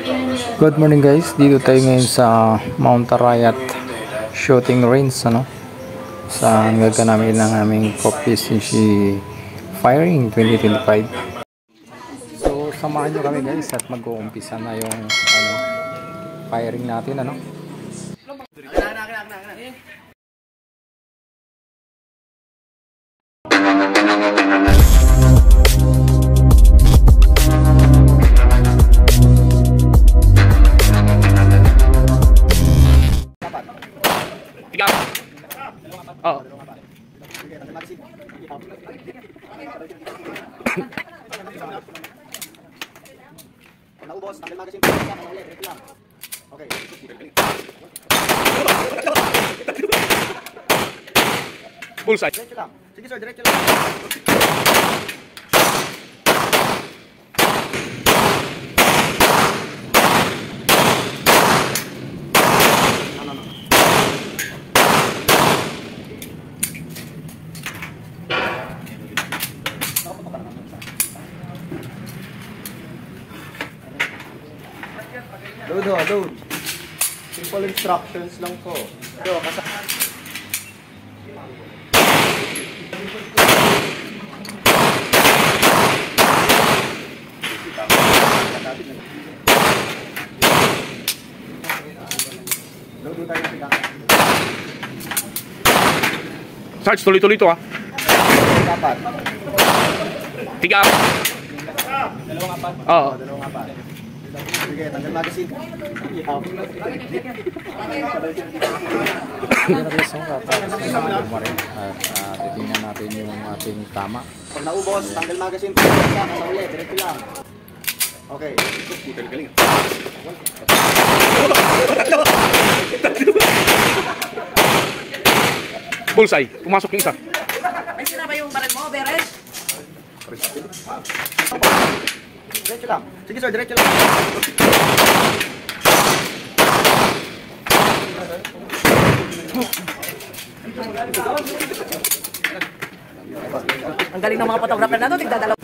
Good morning guys, dito tayo ngayon sa Mount Arayat shooting range, ano? Sa gaganapin ng aming PCC firing 2025. So samahan nyo kami guys at mag-uumpisa na yung firing natin, ano? Oh. Naubos, tagal magasin pa siya, ulit, direct lang. Okay. Bullseye. Diretso lang. Sige sir, diretso lang. Load. Simple instructions lang po. So, load tayo ng tiga. Sarge, tuloy-tuloy to ha. Apat. Tiga. Dalawang apat. Oo. Dalawang apat. Sige, tanggal magasin. Ihaw. Titingnan natin yung ating tama. Pag naubos, tanggal magasin pa siya, kasa ulit, diretso lang. Okay. Galing. Bullseye. Pumasok yung isa. May sila ba yung baril mo, Beres? Diretso lang. Sige sir, diretso lang. Ang galing ng mga photographer na to, tigdadalaw.